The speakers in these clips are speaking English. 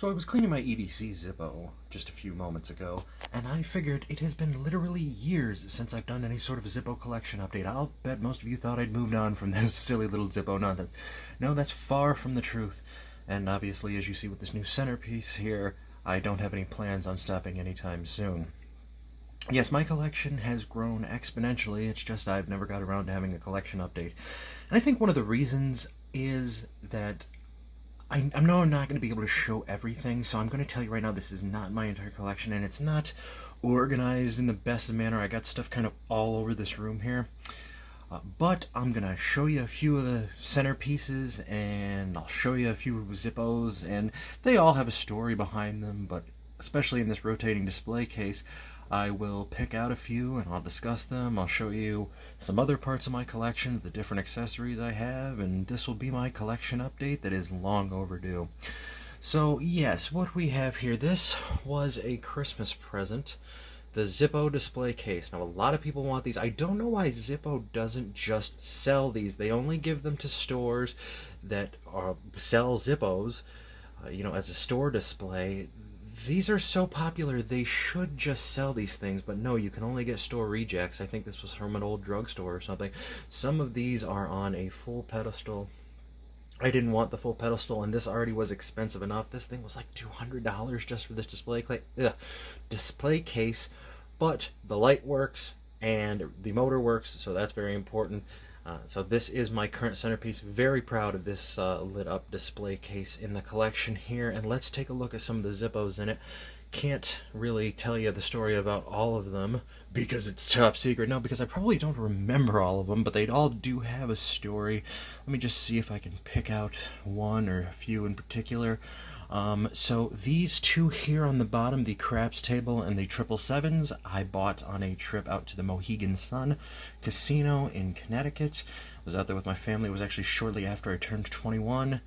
So I was cleaning my EDC Zippo just a few moments ago, and I figured it has been literally years since I've done any sort of Zippo collection update. I'll bet most of you thought I'd moved on from those silly little Zippo nonsense. No, that's far from the truth. And obviously, as you see with this new centerpiece here, I don't have any plans on stopping anytime soon. Yes, my collection has grown exponentially. It's just I've never got around to having a collection update. And I think one of the reasons is that I know I'm not going to be able to show everything, so I'm going to tell you right now this is not my entire collection, and it's not organized in the best manner. I got stuff kind of all over this room here. But I'm going to show you a few of the centerpieces, and I'll show you a few Zippos, and they all have a story behind them, but especially in this rotating display case, I will pick out a few and I'll discuss them. I'll show you some other parts of my collections, the different accessories I have, and this will be my collection update that is long overdue. So yes, what we have here, this was a Christmas present, the Zippo display case. Now a lot of people want these. I don't know why Zippo doesn't just sell these. They only give them to stores that sell Zippos, as a store display. These are so popular, they should just sell these things, but no, you can only get store rejects. I think this was from an old drugstore or something. Some of these are on a full pedestal. I didn't want the full pedestal, and this already was expensive enough. This thing was like $200 just for this display case, but the light works and the motor works, so that's very important. So this is my current centerpiece. Very proud of this lit up display case in the collection here, and let's take a look at some of the Zippos in it. Can't really tell you the story about all of them because it's top secret. No, because I probably don't remember all of them, but they all do have a story. Let me just see if I can pick out one or a few in particular. So these two here on the bottom, the craps table and the 777s, I bought on a trip out to the Mohegan Sun Casino in Connecticut. I was out there with my family. It was actually shortly after I turned 21.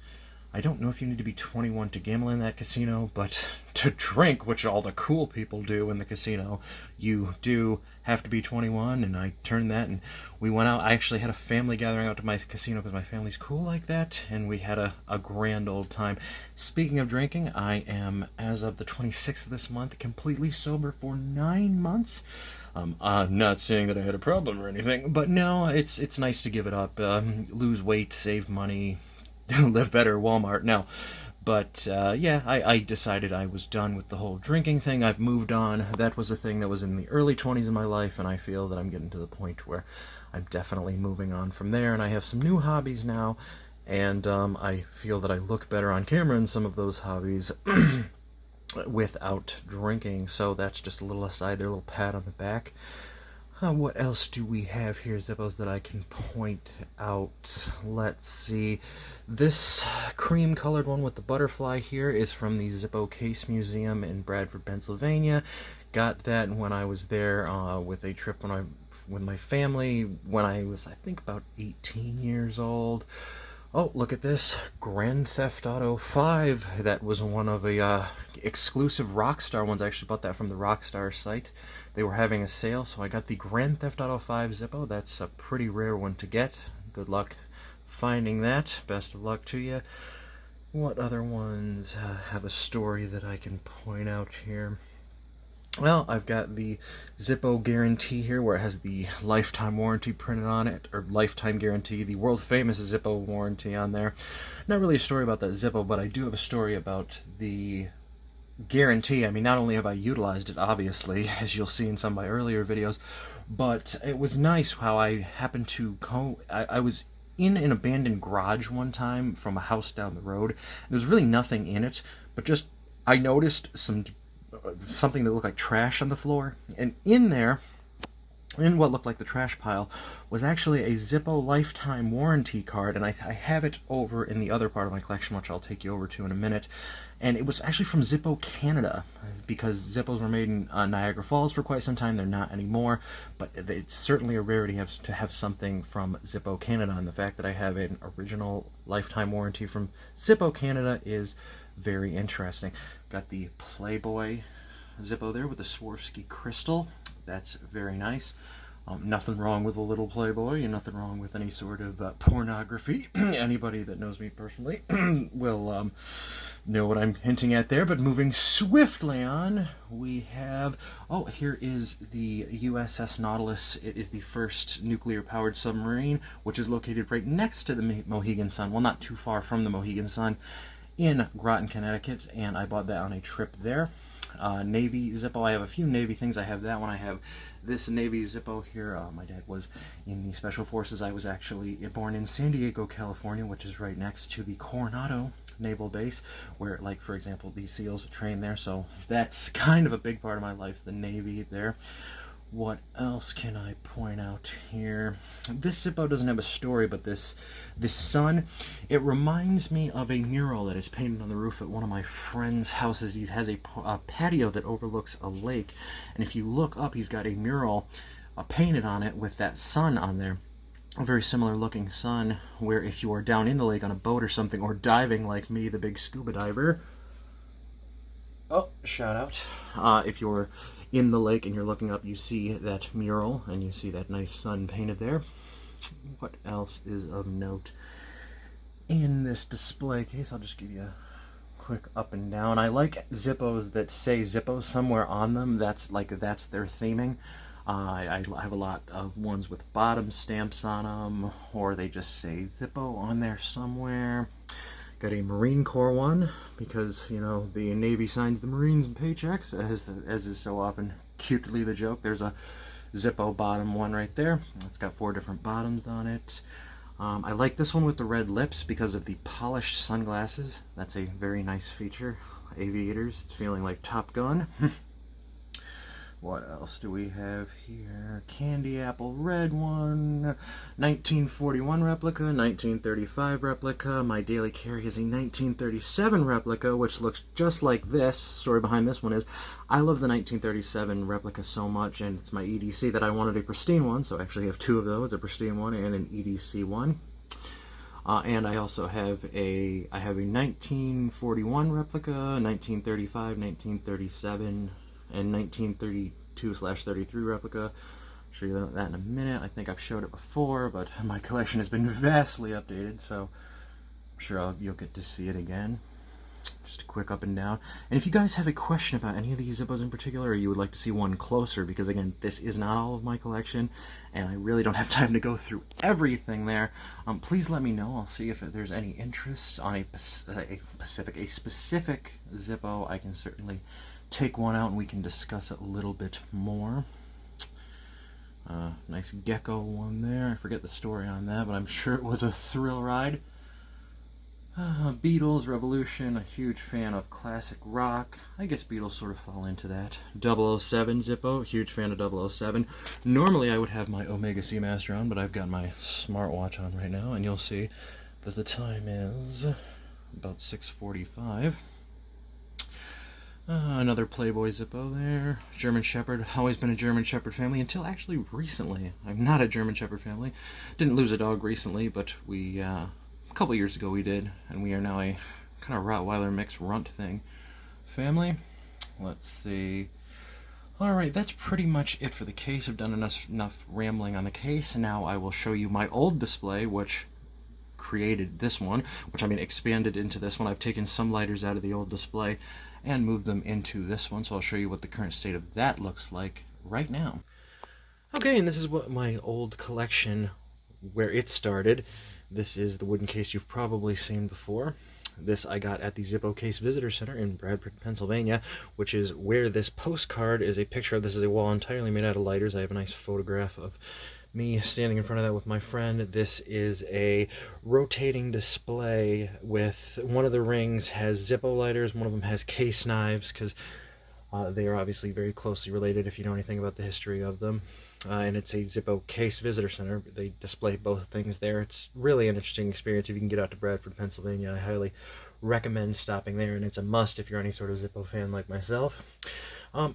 I don't know if you need to be 21 to gamble in that casino, but to drink, which all the cool people do in the casino, you do have to be 21, and I turned that, and we went out. I actually had a family gathering out to my casino because my family's cool like that, and we had a grand old time. Speaking of drinking, I am, as of the 26th of this month, completely sober for 9 months. I'm not saying that I had a problem or anything, but no, it's nice to give it up, lose weight, save money, live better, Walmart. No, but yeah, I decided I was done with the whole drinking thing. I've moved on. That was a thing that was in the early 20s of my life, and I feel that I'm getting to the point where I'm definitely moving on from there, and I have some new hobbies now, and I feel that I look better on camera in some of those hobbies without drinking. So that's just a little aside there, a little pat on the back. What else do we have here, Zippos, that I can point out? Let's see. This cream-colored one with the butterfly here is from the Zippo Case Museum in Bradford, Pennsylvania. Got that when I was there with a trip with my family when I was, I think, about 18 years old. Oh, look at this. Grand Theft Auto 5. That was one of the exclusive Rockstar ones. I actually bought that from the Rockstar site. They were having a sale, so I got the Grand Theft Auto 5 Zippo. That's a pretty rare one to get. Good luck finding that. Best of luck to you. What other ones have a story that I can point out here? Well, I've got the Zippo guarantee here where it has the lifetime warranty printed on it, or lifetime guarantee, the world famous Zippo warranty on there. Not really a story about that Zippo, but I do have a story about the guarantee. I mean, not only have I utilized it, obviously, as you'll see in some of my earlier videos, but it was nice how I happened to I was in an abandoned garage one time from a house down the road. There was really nothing in it, but just I noticed something that looked like trash on the floor, and in there, in what looked like the trash pile, was actually a Zippo lifetime warranty card, and I have it over in the other part of my collection, which I'll take you over to in a minute. And it was actually from Zippo Canada, because Zippos were made in Niagara Falls for quite some time. They're not anymore, but it's certainly a rarity to have something from Zippo Canada, and the fact that I have an original lifetime warranty from Zippo Canada is very interesting. Got the Playboy Zippo there with the Swarovski crystal. That's very nice. Nothing wrong with a little Playboy, and nothing wrong with any sort of pornography. Anybody that knows me personally will know what I'm hinting at there. But moving swiftly on, we have... Oh, here is the USS Nautilus. It is the first nuclear-powered submarine, which is located right next to the Mohegan Sun. Well, not too far from the Mohegan Sun, in Groton, Connecticut, and I bought that on a trip there. Navy Zippo. I have a few Navy things. I have that one. I have this Navy Zippo here. My dad was in the Special Forces. I was actually born in San Diego, California, which is right next to the Coronado Naval Base, where, like, for example, the SEALs train there. So that's kind of a big part of my life, the Navy there. What else can I point out here? This Zippo doesn't have a story, but this sun, it reminds me of a mural that is painted on the roof at one of my friend's houses. He has a patio that overlooks a lake, and if you look up, he's got a mural painted on it with that sun on there. A very similar looking sun, where if you are down in the lake on a boat or something, or diving like me, the big scuba diver. Oh, shout out. If you're in the lake and you're looking up, you see that mural and you see that nice sun painted there. What else is of note in this display case? I'll just give you a quick up and down. I like Zippos that say Zippo somewhere on them. That's their theming. I have a lot of ones with bottom stamps on them, or they just say Zippo on there somewhere. Got a Marine Corps one, because, you know, the Navy signs the Marines and paychecks, as is so often cutely the joke. There's a Zippo bottom one right there. It's got 4 different bottoms on it. I like this one with the red lips because of the polished sunglasses. That's a very nice feature. Aviators, it's feeling like Top Gun. What else do we have here? Candy apple red one, 1941 replica, 1935 replica. My daily carry is a 1937 replica, which looks just like this. Story behind this one is, I love the 1937 replica so much, and it's my EDC, that I wanted a pristine one, so I actually have 2 of those, a pristine one and an EDC one. And I also have a 1941 replica, 1935, 1937, and 1932/33 replica. I'll show you that in a minute. I think I've showed it before, but my collection has been vastly updated, so I'm sure you'll get to see it again. Just a quick up and down. And if you guys have a question about any of these Zippos in particular, or you would like to see one closer, because again, this is not all of my collection, and I really don't have time to go through everything there, please let me know. I'll see if there's any interest on a specific Zippo. I can certainly take one out and we can discuss it a little bit more. Nice gecko one there. I forget the story on that, but I'm sure it was a thrill ride. Beatles, Revolution, a huge fan of classic rock. I guess Beatles sort of fall into that. 007 Zippo, huge fan of 007. Normally I would have my Omega Seamaster on, but I've got my smartwatch on right now, and you'll see that the time is about 6:45. Another Playboy Zippo there. German Shepherd. Always been a German Shepherd family until actually recently. I'm not a German Shepherd family. Didn't lose a dog recently, but we, a couple years ago we did, and we are now a kind of Rottweiler mix runt thing family. Let's see. Alright, that's pretty much it for the case. I've done enough rambling on the case. Now I will show you my old display, which created this one, expanded into this one. I've taken some lighters out of the old display and moved them into this one, so I'll show you what the current state of that looks like right now. Okay, and this is what my old collection, where it started. This is the wooden case you've probably seen before. This I got at the Zippo Case Visitor Center in Bradford, Pennsylvania, which is where this postcard is a picture of. This is a wall entirely made out of lighters. I have a nice photograph of me standing in front of that with my friend. This is a rotating display with one of the rings has Zippo lighters, one of them has case knives, because they are obviously very closely related if you know anything about the history of them. And it's a Zippo Case Visitor Center. They display both things there. It's really an interesting experience. If you can get out to Bradford, Pennsylvania, I highly recommend stopping there, and it's a must if you're any sort of Zippo fan like myself.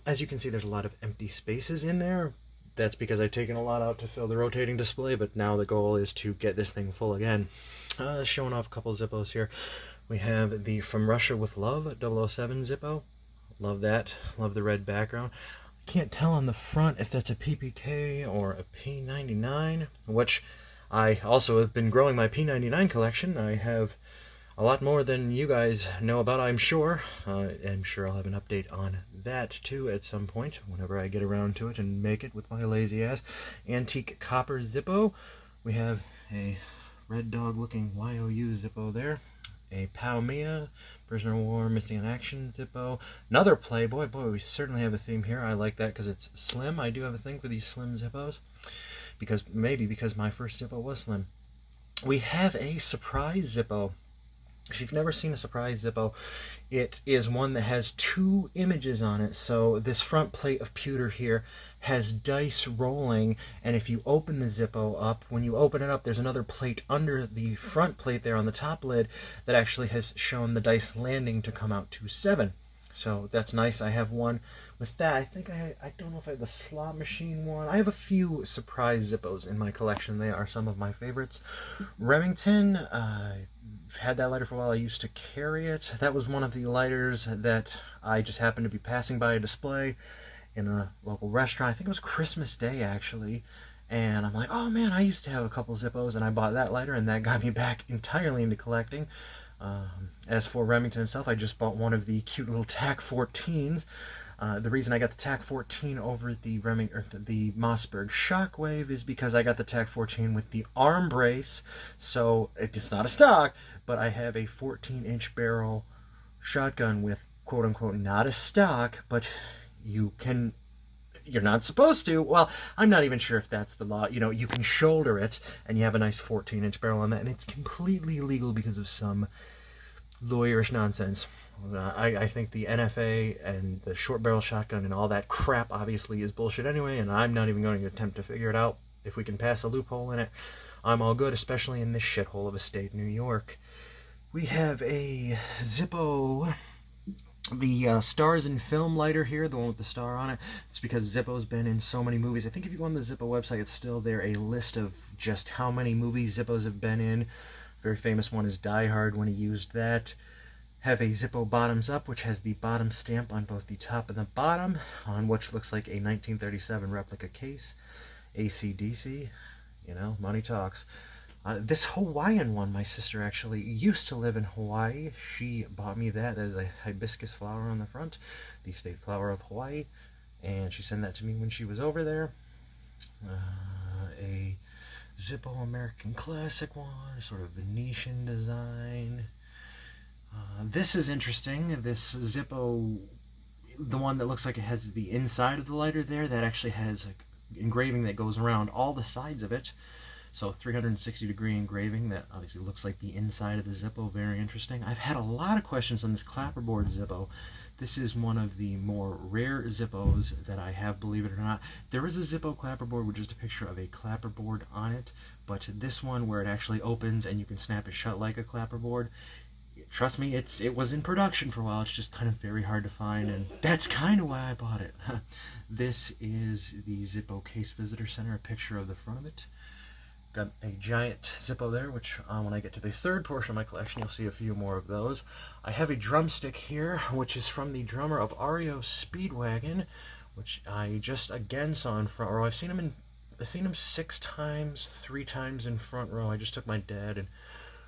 As you can see, there's a lot of empty spaces in there. That's because I've taken a lot out to fill the rotating display, but now the goal is to get this thing full again. Showing off a couple Zippos here. We have the From Russia with Love 007 Zippo. Love that. Love the red background. can't tell on the front if that's a PPK or a P99, which I also have been growing my P99 collection. I have a lot more than you guys know about, I'm sure. I'm sure I'll have an update on that too at some point, whenever I get around to it and make it with my lazy ass. Antique copper Zippo. We have a Red Dog looking YOU Zippo there. A Palmia, Prisoner of War, Missing in Action Zippo. Another Playboy. Boy, we certainly have a theme here. I like that because it's slim. I do have a thing for these slim Zippos. Maybe because my first Zippo was slim. We have a surprise Zippo. If you've never seen a surprise Zippo, it is one that has two images on it. So this front plate of pewter here has dice rolling, and if you open the Zippo up, when you open it up, there's another plate under the front plate there on the top lid that actually has shown the dice landing to come out to 7. So that's nice. I have one with that. I think I don't know if I have the slot machine one. I have a few surprise Zippos in my collection. They are some of my favorites. Remington, had that lighter for a while. I used to carry it. That was one of the lighters that I just happened to be passing by a display in a local restaurant. I think it was Christmas Day, actually. And I'm like, oh man, I used to have a couple Zippos, and I bought that lighter, and that got me back entirely into collecting. As for Remington itself, I just bought one of the cute little TAC 14s. The reason I got the TAC 14 over the the Mossberg Shockwave is because I got the TAC 14 with the arm brace, so it's not a stock, but I have a 14-inch barrel shotgun with quote-unquote not a stock, but you're not supposed to. Well, I'm not even sure if that's the law. You know, you can shoulder it, and you have a nice 14-inch barrel on that, and it's completely illegal because of some lawyerish nonsense. I think the NFA and the short barrel shotgun and all that crap obviously is bullshit anyway, and I'm not even going to attempt to figure it out. If we can pass a loophole in it, I'm all good, especially in this shithole of a state, New York. We have a Zippo, the Stars in Film lighter here, the one with the star on it. It's because Zippo's been in so many movies. I think if you go on the Zippo website, it's still there, a list of just how many movies Zippos have been in. A very famous one is Die Hard, when he used that. Have a Zippo bottoms up, which has the bottom stamp on both the top and the bottom, on which looks like a 1937 replica case. AC/DC, you know, money talks. This Hawaiian one, my sister actually used to live in Hawaii. She bought me that. That is a hibiscus flower on the front, the state flower of Hawaii, and she sent that to me when she was over there. A Zippo American Classic one, sort of Venetian design. This is interesting. This Zippo, the one that looks like it has the inside of the lighter there, that actually has like engraving that goes around all the sides of it. So 360-degree engraving that obviously looks like the inside of the Zippo. Very interesting. I've had a lot of questions on this clapperboard Zippo. This is one of the more rare Zippos that I have, believe it or not. There is a Zippo clapperboard with just a picture of a clapperboard on it, but this one where it actually opens and you can snap it shut like a clapperboard, trust me, it was in production for a while. It's just kind of very hard to find, and that's kind of why I bought it. This is the Zippo Case Visitor Center, a picture of the front of it. Got a giant Zippo there, which when I get to the third portion of my collection, you'll see a few more of those. I have a drumstick here, which is from the drummer of REO Speedwagon, which I just again saw in front row. I've seen him 6 times, 3 times in front row. I just took my dad, and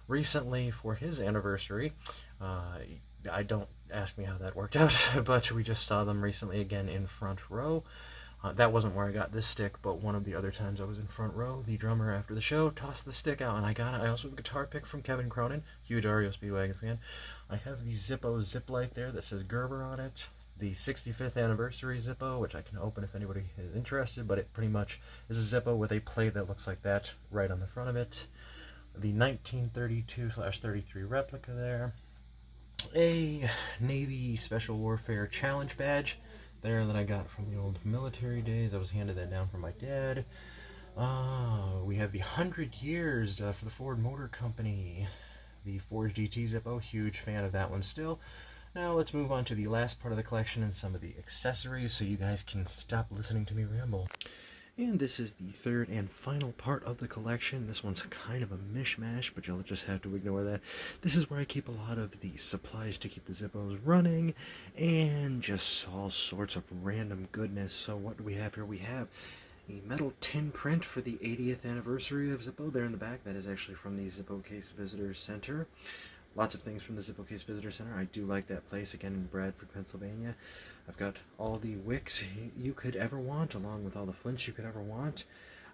recently for his anniversary, I don't ask me how that worked out, but we just saw them recently again in front row. That wasn't where I got this stick, but one of the other times I was in front row, the drummer after the show tossed the stick out, and I got it. I also have a guitar pick from Kevin Cronin, huge REO Speedwagon fan. I have the Zippo zip light there that says Gerber on it. The 65th anniversary Zippo, which I can open if anybody is interested, but it pretty much is a Zippo with a plate that looks like that right on the front of it. The 1932/33 replica there. A Navy Special Warfare Challenge badge there that I got from the old military days. I was handed that down from my dad. We have the 100 years for the Ford Motor Company. The Ford GT Zippo, huge fan of that one still. Now let's move on to the last part of the collection and some of the accessories so you guys can stop listening to me ramble. And this is the third and final part of the collection. This one's kind of a mishmash, but you'll just have to ignore that. This is where I keep a lot of the supplies to keep the Zippos running, and just all sorts of random goodness. So what do we have here? We have a metal tin print for the 80th anniversary of Zippo there in the back. That is actually from the Zippo Case Visitor Center. Lots of things from the Zippo Case Visitor Center. I do like that place, again in Bradford, Pennsylvania. I've got all the wicks you could ever want, along with all the flints you could ever want.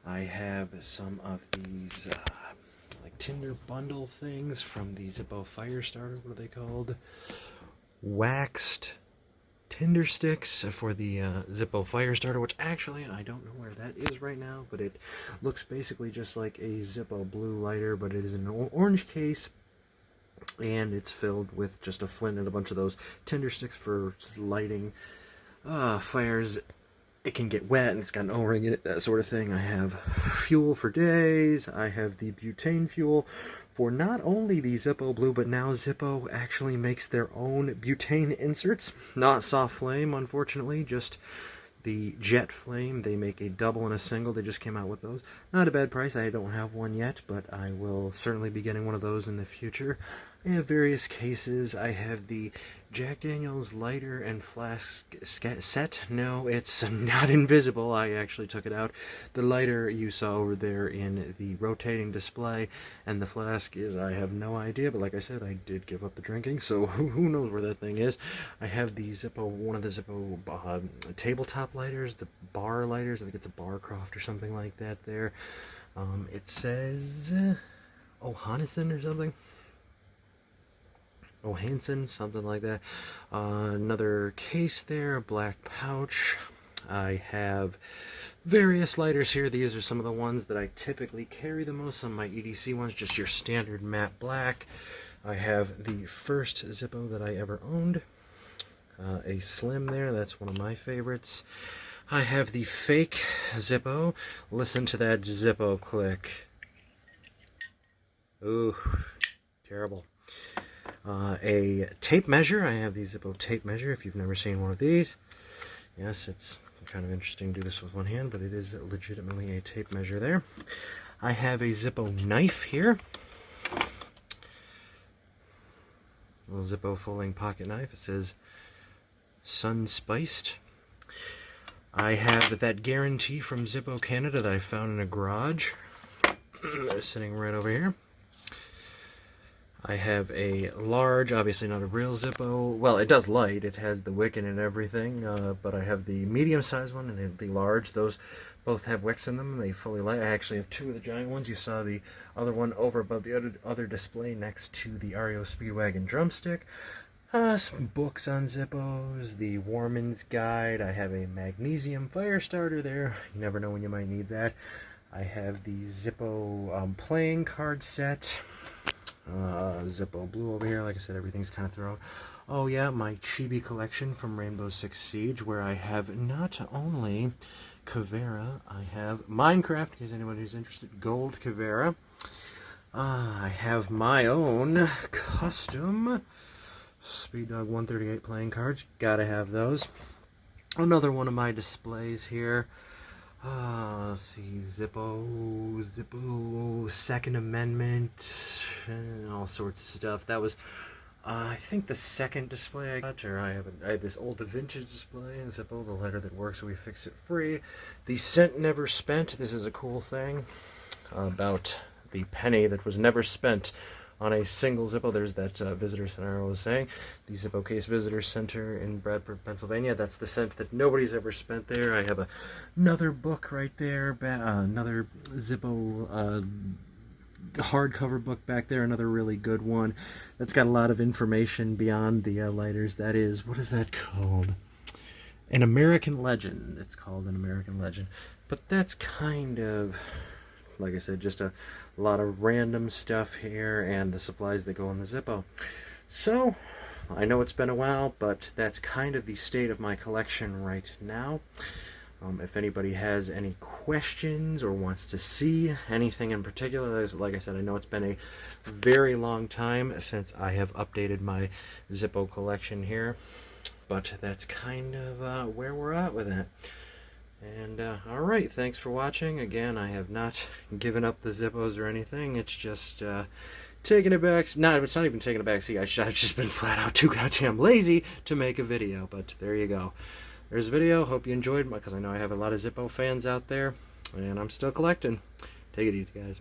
I have some of these like tinder bundle things from the Zippo Fire Starter. What are they called? Waxed tinder sticks for the Zippo Fire Starter, which actually I don't know where that is right now, but it looks basically just like a Zippo blue lighter, but it is in an orange case. And it's filled with just a flint and a bunch of those tinder sticks for lighting fires. It can get wet and it's got an O-ring in it, that sort of thing. I have fuel for days. I have the butane fuel for not only the Zippo Blue, but now Zippo actually makes their own butane inserts. Not soft flame, unfortunately, just the jet flame. They make a double and a single. They just came out with those. Not a bad price. I don't have one yet, but I will certainly be getting one of those in the future. I have various cases. I have the Jack Daniel's lighter and flask set. No, it's not invisible. I actually took it out. The lighter you saw over there in the rotating display, and the flask is, I have no idea, but like I said, I did give up the drinking, so who knows where that thing is. I have the Zippo, one of the Zippo tabletop lighters, the bar lighters. I think it's a Barcroft or something like that there. It says O'Hanson or something. Hansen, something like that. Another case there, a black pouch. I have various lighters here. These are some of the ones that I typically carry the most. Some of my EDC ones, just your standard matte black. I have the first Zippo that I ever owned. A Slim there, that's one of my favorites. I have the fake Zippo. Listen to that Zippo click. Ooh, terrible. A tape measure. I have the Zippo tape measure, if you've never seen one of these. Yes, it's kind of interesting to do this with one hand, but it is legitimately a tape measure there. I have a Zippo knife here. A little Zippo folding pocket knife. It says Sun Spiced. I have that guarantee from Zippo Canada that I found in a garage. They're sitting right over here. I have a large, obviously not a real Zippo. Well, it does light. It has the wick in it and everything. But I have the medium-sized one and the large. Those both have wicks in them. They fully light. I actually have two of the giant ones. You saw the other one over above the other display next to the REO Speedwagon drumstick. Some books on Zippos. The Warman's Guide. I have a magnesium fire starter there. You never know when you might need that. I have the Zippo playing card set. Zippo Blue over here. Like I said, everything's kind of thrown. Oh yeah, my chibi collection from Rainbow Six Siege, where I have not only Kavera, I have Minecraft, in case anyone who's interested, gold Kavera. I have my own custom Speed Dog 138 playing cards. Gotta have those. Another one of my displays here. Let's see, Zippo, Second Amendment, all sorts of stuff. That was, I think, the second display I got, or I have this old vintage display in Zippo, the letter that works, so we fix it free. The cent never spent. This is a cool thing about the penny that was never spent on a single Zippo. There's that visitor center I was saying. The Zippo Case Visitor Center in Bradford, Pennsylvania. That's the cent that nobody's ever spent there. I have another book right there. Another Zippo hardcover book back there. Another really good one. That's got a lot of information beyond the lighters. That is, what is that called? An American Legend. It's called An American Legend. But that's kind of, like I said, just a lot of random stuff here and the supplies that go in the Zippo. So, I know it's been a while, but that's kind of the state of my collection right now. If anybody has any questions or wants to see anything in particular, like I said, I know it's been a very long time since I have updated my Zippo collection here, but that's kind of where we're at with it. And alright, thanks for watching. Again, I have not given up the Zippos or anything. It's just taking it back. It's not even taking a back seat. I've just been flat out too goddamn lazy to make a video. But there you go. There's a video. Hope you enjoyed, because I know I have a lot of Zippo fans out there. And I'm still collecting. Take it easy, guys.